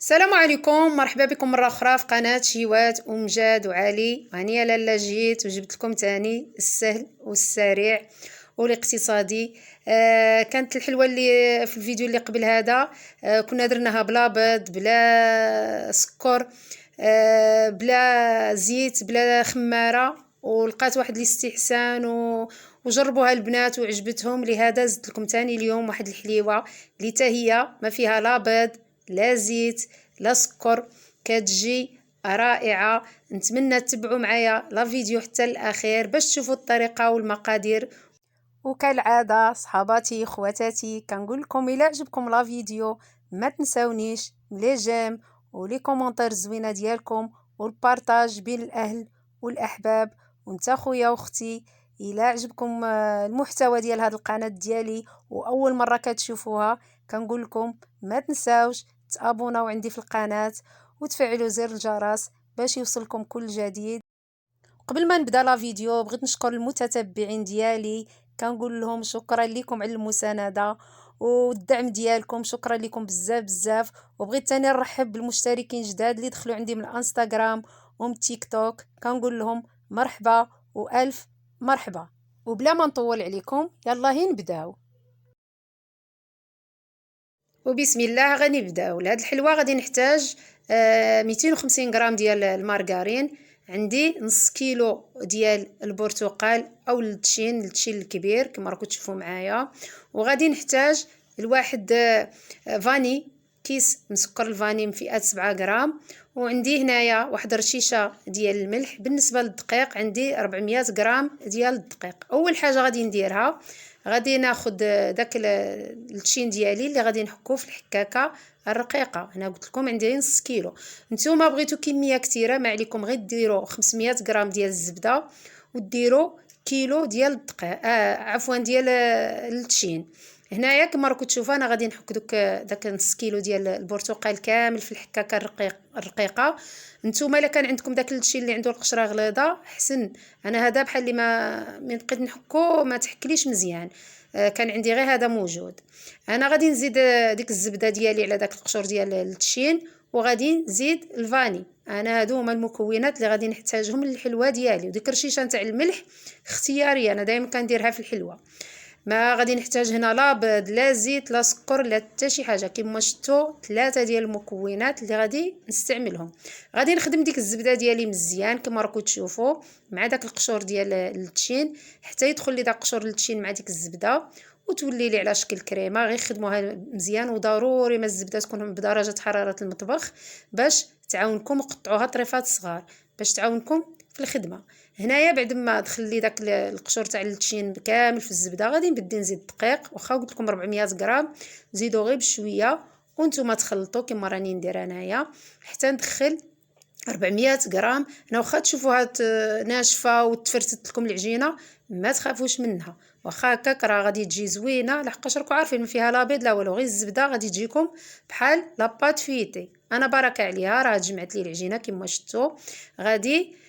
السلام عليكم، مرحبا بكم مرة أخرى في قناة شيوات أمجاد وعلي. هانية لالا جيت وجبت لكم تاني السهل والسريع والاقتصادي. كانت الحلوة اللي في الفيديو اللي قبل هذا كنا درناها بلا بيض بلا سكر، بلا زيت بلا خمارة، ولقات واحد الاستحسان وجربوها البنات وعجبتهم. لهذا زدت لكم تاني اليوم واحد الحليوة اللي هي ما فيها لا بيض لا زيت لا سكر، كتجي رائعة. نتمنى تتبعوا معايا لا فيديو حتى الاخير باش تشوفوا الطريقة والمقادير. وكالعادة صحاباتي خواتاتي كنقول لكم الى عجبكم لا فيديو ما تنساونيش لي جيم ولي كومونتير زوينه ديالكم والبارطاج بين الاهل والاحباب. وانت خويا واختي الى عجبكم المحتوى ديال هذه القناه ديالي واول مره كتشوفوها كنقول لكم ما تنساوش تابوناو عندي في القناه وتفعلوا زر الجرس باش يوصلكم كل جديد. قبل ما نبدا لا فيديو بغيت نشكر المتتبعين ديالي، كنقول لهم شكرا لكم على المسانده والدعم ديالكم، شكرا لكم بزاف بزاف. وبغيت تاني نرحب بالمشتركين جداد اللي دخلوا عندي من الانستغرام ومن تيك توك، كنقول لهم مرحبا والف مرحبا. وبلا ما نطول عليكم يلا هي نبداو. وبسم الله غنبداو لهاد الحلوه. غادي نحتاج 250 غرام ديال المارغرين، عندي نص كيلو ديال البرتقال او التشين الكبير كما راكم تشوفوا معايا، وغادي نحتاج الواحد فاني كيس مسكر الفاني من فئه 7 غرام، وعندي هنايا واحد رشيشه ديال الملح. بالنسبه للدقيق عندي 400 غرام ديال الدقيق. اول حاجه غادي نديرها غادي ناخذ داك التشين ديالي اللي غادي نحكوه في الحكاكه الرقيقه. انا قلت لكم عندي نص كيلو، نتوما بغيتو كميه كثيره ما عليكم غير ديروا 500 غرام ديال الزبده وديروا كيلو ديال الدقيق عفوا ديال التشين. هنايا كما راكم تشوفوا انا غادي نحك داك نص كيلو ديال البرتقال كامل في الحكاكه الرقيقه. نتوما الا كان عندكم داك التشين اللي عنده القشره غليظه حسن. انا هذا بحال اللي ما بقيت نحكو ما تحكليش مزيان، كان عندي غير هذا موجود. انا غادي نزيد ديك الزبده ديالي على داك القشور ديال التشين، وغادي نزيد الفاني. انا هادو هما المكونات اللي غادي نحتاجهم للحلوه ديالي. وديك الرشيشه نتاع الملح اختياريه، انا دائما كنديرها في الحلوه. ما غادي نحتاج هنا لا بيض لا زيت لا سكر لا حتى شي حاجه، كما شفتوا 3 ديال المكونات اللي غادي نستعملهم. غادي نخدم ديك الزبده ديالي مزيان كما راكم تشوفوا مع داك القشور ديال التشين حتى يدخل لي داك قشور التشين مع ديك الزبده وتولي لي على شكل كريمه. غير خدموها مزيان، وضروري ما الزبده تكون بدرجه حراره المطبخ باش تعاونكم، وقطعوها طريفات صغار باش تعاونكم في الخدمه. هنايا بعد ما دخل لي داك القشور تاع التشين كامل في الزبده غادي نبدي نزيد الدقيق. واخا قلت لكم 400 غرام زيدوا غير بشويه وانتم تخلطوا كما راني ندير انايا حتى ندخل 400 غرام. انا واخا تشوفوها ناشفه وتفرتت لكم العجينه ما تخافوش منها، واخا هكاك راه غادي تجي زوينه لحقاش راكم عارفين ما فيها لا بيض لا والو، غير الزبده غادي تجيكم بحال لاباط فيتي. انا بركه عليها راه جمعت لي العجينه كما شفتوا. غادي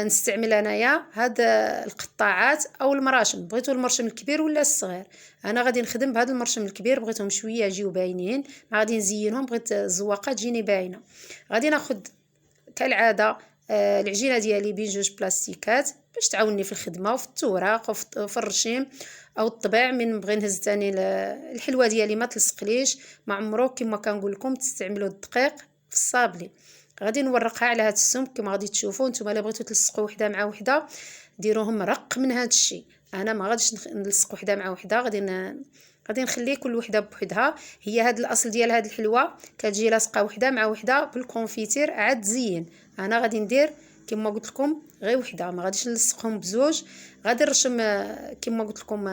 نستعمل انايا هاد القطاعات او المراشم، بغيتو المرشم الكبير ولا الصغير. انا غادي نخدم بهذا المرشم الكبير، بغيتهم شويه يجيو باينين، ما غادي نزينهم، بغيت الزواقه تجيني باينه. غادي ناخذ كالعاده العجينه ديالي بين جوج بلاستيكات باش تعاونني في الخدمه وفي التوراق وفي الرشيم او الطبيع. من بغي نهز ثاني الحلوه ديالي ما تلصقليش، ما عمرو كما كنقول لكم تستعملوا الدقيق في الصابلي. غادي نورقها على هاد السمك كما غادي تشوفوا. نتوما الا بغيتو تلصقوا وحده مع وحده ديروهم رق من هاد الشيء. انا ما غاديش نلصق وحده مع وحده، غادي نخلي كل وحده بوحدها. هي هاد الاصل ديال هاد الحلوه كتجي لاصقه وحده مع وحده بالكونفيتير عاد تزين. انا غادي ندير كما قلت لكم غير وحده، ما غاديش نلصقهم بزوج. غادي نرشم كما قلت لكم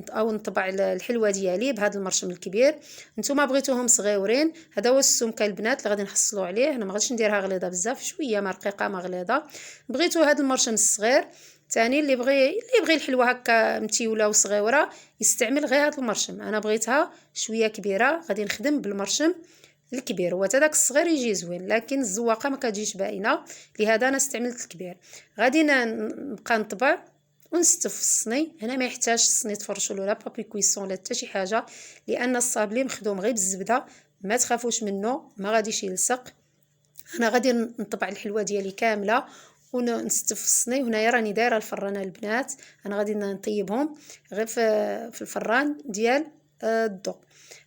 او نطبع الحلوه ديالي بهذا المرشم الكبير. نتوما بغيتوهم صغيورين هذا هو السمكه البنات اللي غادي نحصلوا عليه. انا ما غاديش نديرها غليظه بزاف، شويه ما رقيقه ما غليظه. بغيتو هذا المرشم الصغير ثاني اللي بغي الحلوه هكا متيوله وصغيره يستعمل غير هذا المرشم. انا بغيتها شويه كبيره غادي نخدم بالمرشم الكبير. هو حتى داك الصغير يجي زوين لكن الزواقه ما كتجيش باينه، لهذا انا استعملت الكبير. غادي نبقى نطبع ونستف الصني. هنا ما يحتاجش الصني تفرشوا له لا بابي كويسون لا حتى شي حاجه، لان الصابلي مخدوم غير بالزبده ما تخافوش منه، ما غاديش يلصق. انا غادي نطبع الحلوه ديالي كامله ونستف في الصني. هنايا راني دايره الفران البنات، انا غادي نطيبهم غير في الفران ديال الضوء.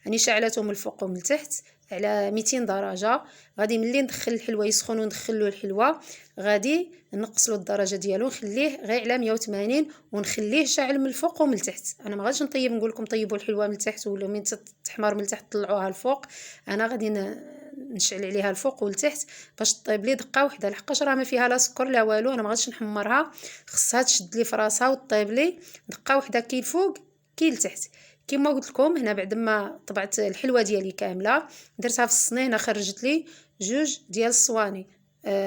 راني شعلتهم من الفوق ومن التحت على 200 درجه. غادي ملي ندخل الحلوه يسخن وندخل له الحلوه، غادي نقص له الدرجه ديالو، نخليه غير على 180 ونخليه شاعل من الفوق ومن التحت. انا ما غاديش نطيب نقول لكم طيبوا الحلوه من التحت ولا من تحمر من التحت طلعوها الفوق. انا غادي نشعل عليها الفوق والتحت باش طيب لي دقه واحده، لحقاش راه ما فيها لا سكر لا والو. انا ما غاديش نحمرها، خصها تشد لي في راسها وطيب لي دقه واحده كي الفوق كي لتحت. كما قلت لكم هنا بعد ما طبعت الحلوه ديالي كامله درتها في الصني. هنا خرجت لي جوج ديال الصواني.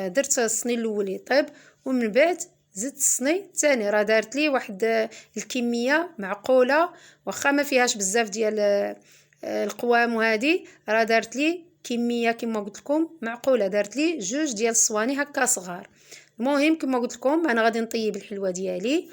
درت الصني الاول يطيب ومن بعد زدت الصني الثاني. راه دارت لي واحد الكميه معقوله، واخا ما فيهاش بزاف ديال القوام وهذه، راه دارت لي كميه كما قلت لكم معقوله. دارت لي جوج ديال الصواني هكا صغار. المهم كما قلت لكم انا غادي نطيب الحلوه ديالي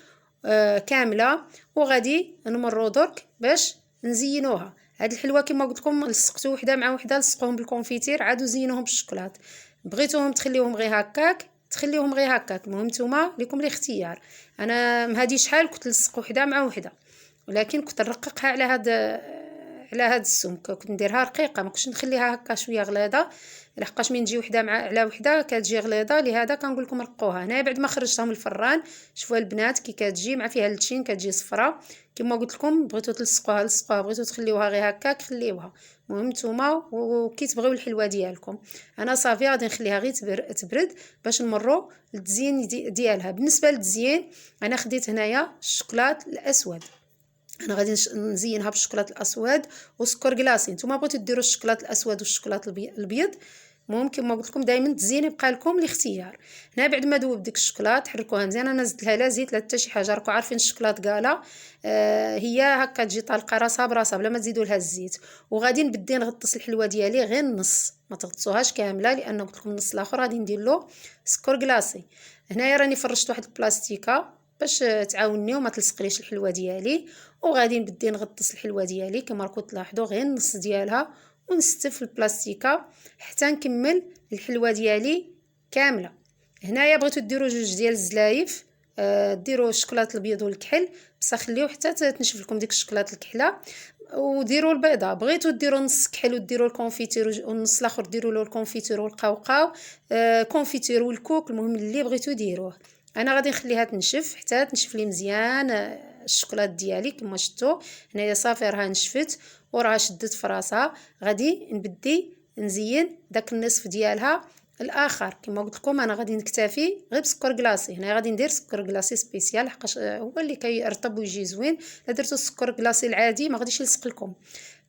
كامله وغادي نمروا درك باش نزينوها. هاد الحلوه كما قلت لكم لصقتو وحده مع وحده، لصقوهم بالكونفيتير عادوا زينوهم بالشوكولات. بغيتوهم تخليوهم غير هكاك تخليوهم غير هكاك، المهم نتوما لكم الاختيار. انا هذه شحال كنت نلصق وحده مع وحده، ولكن كنت نرققها على هاد السمك. كنت نديرها رقيقه، ما كنتش نخليها هكا شويه غليظه، لحقاش من تجي وحده على وحده كتجي غليظه. لهذا كنقول لكم رقوها. هنايا بعد ما خرجتها من الفران شوفوا البنات كي كتجي مع فيها التشين كتجي صفراء. كما قلت لكم بغيتو تلصقوها لصقوها، بغيتو تخليوها غير هكاك خليوها. المهم نتوما وكي تبغيو الحلوه ديالكم. انا صافي غادي نخليها غير تبرد باش نمروا للتزيين ديالها. بالنسبه للتزيين انا خديت هنايا الشوكولات الاسود. انا غادي نزينها بالشوكولات الاسود وسكر كلاصي. نتوما بغيتو ديروا الشوكولات الاسود والشوكولات الابيض، المهم كما قلت لكم دائما التزيين يبقى لكم الاختيار. هنا بعد ما ذوب ديك الشوكولات حركوها مزيان. انا زدت لها لا زيت لا حتى شي حاجه، راكم عارفين الشوكولات كالا هي هكا تجي طالقه راسها براسها بلا ما تزيدوا لها الزيت. وغادي نبدي نغطس الحلوه ديالي غير النص، ما تغطسوهاش كامله لان قلت لكم النص الاخر غادي ندير له سكر كلاصي. هنايا راني فرشت واحد البلاستيكه باش تعاونني وما تلصقليش الحلوه ديالي. وغادي نبدي نغطس الحلوه ديالي كما راكم تلاحظوا غير النص ديالها ونستف البلاستيكه حتى نكمل الحلوه ديالي كامله. هنايا بغيتو ديروا جوج ديال الزلايف، ديروا الشوكولات الابيض والكحل، بصح خليو حتى تنشف لكم ديك الشوكولات الكحله. وديروا البيضه، بغيتو ديروا نص كحل وديروا الكونفيتير والنص الاخر ديروا له الكونفيتير والقوقاو كونفيتير والكوك، المهم اللي بغيتو ديروه. انا غادي نخليها تنشف حتى تنشف لي مزيان الشوكولات ديالي. كما شفتوا هنايا صافي راها نشفت وراها شدت في راسها. غادي نبدي نزين داك النصف ديالها الاخر. كما قلت لكم انا غادي نكتفي غير بسكر كلاصي. هنا غادي ندير سكر كلاصي سبيسيال حقاش هو اللي كيرطب ويجي زوين. الا درتو السكر كلاصي العادي ما غاديش يلصق لكم.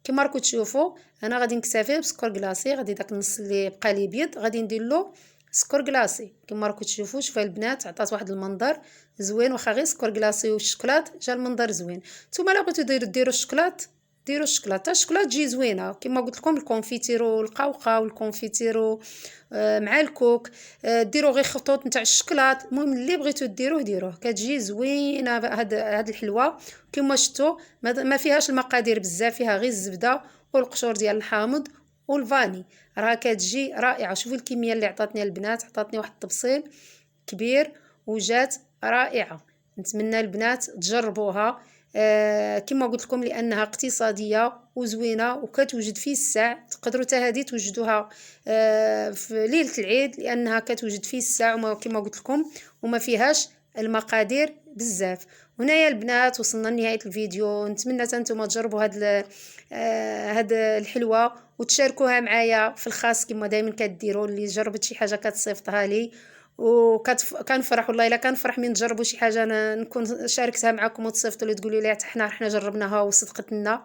كما راكم تشوفوا انا غادي نكتفي بسكر كلاصي. غادي داك النص اللي بقى لي بيض غادي ندير له سكر كلاصي. كما راكم تشوفوا شوفوا البنات عطات واحد المنظر زوين، واخا غير سكر كلاصي والشوكولات جا المنظر زوين. نتوما الا بغيتو ديروا الشوكولات ديروا الشوكولات حتى الشوكولات تجي زوينه. كما قلت لكم الكونفيتير والقوقا والكونفيتير مع الكوك ديروا غير خطوط نتاع الشوكولات. المهم اللي بغيتو ديروه كتجي زوينه هاد الحلوه. كما شفتوا ما فيهاش المقادير بزاف، فيها غير الزبده والقشور ديال الحامض والفاني، راه كتجي رائعه. شوفوا الكميه اللي عطاتني البنات، عطاتني واحد التبصيل كبير وجات رائعه. نتمنى البنات تجربوها كما قلت لكم لانها اقتصاديه وزوينه وكتوجد في الساع. تقدروا حتى هذه توجدوها في ليله العيد لانها كتوجد في الساع كما قلت لكم وما فيهاش المقادير بزاف. هنايا البنات وصلنا لنهايه الفيديو. نتمنى نتوما تجربوا هاد الحلوه وتشاركوها معايا في الخاص كما دائما كديروا. اللي جربت شي حاجه كتصيفطها لي وكنفرح والله الا كنفرح من تجربوا شي حاجه أنا نكون شاركتها معكم وتصيفطوا لي تقولوا لي حتى حنا جربناها وصدقت لنا.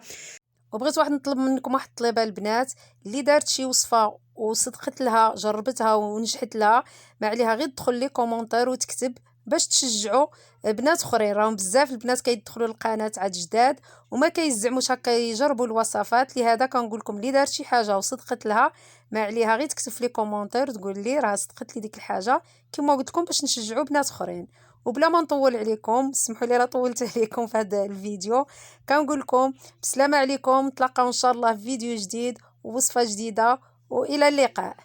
وبغيت نطلب منكم واحد الطلبه البنات، اللي دارت شي وصفه وصدقت لها جربتها ونجحت لها ما عليها غير تدخل لي كومونتير وتكتب باش تشجعوا بنات اخرين. راهم بزاف البنات كيدخلوا للقناه عاد جداد وما كيزعموش هكا يجربوا الوصفات. لهذا كنقول لكم اللي دارت شي حاجه وصدقت لها ما عليها غير تكتب لي كومونتير تقول لي راه صدقت لي ديك الحاجه كما قلت لكم باش نشجعوا بنات اخرين. وبلا ما نطول عليكم، سمحوا لي راه طولت عليكم في هذا الفيديو. كنقول لكم بسلامه عليكم، نتلاقاو ان شاء الله في فيديو جديد ووصفة جديدة، وإلى اللقاء.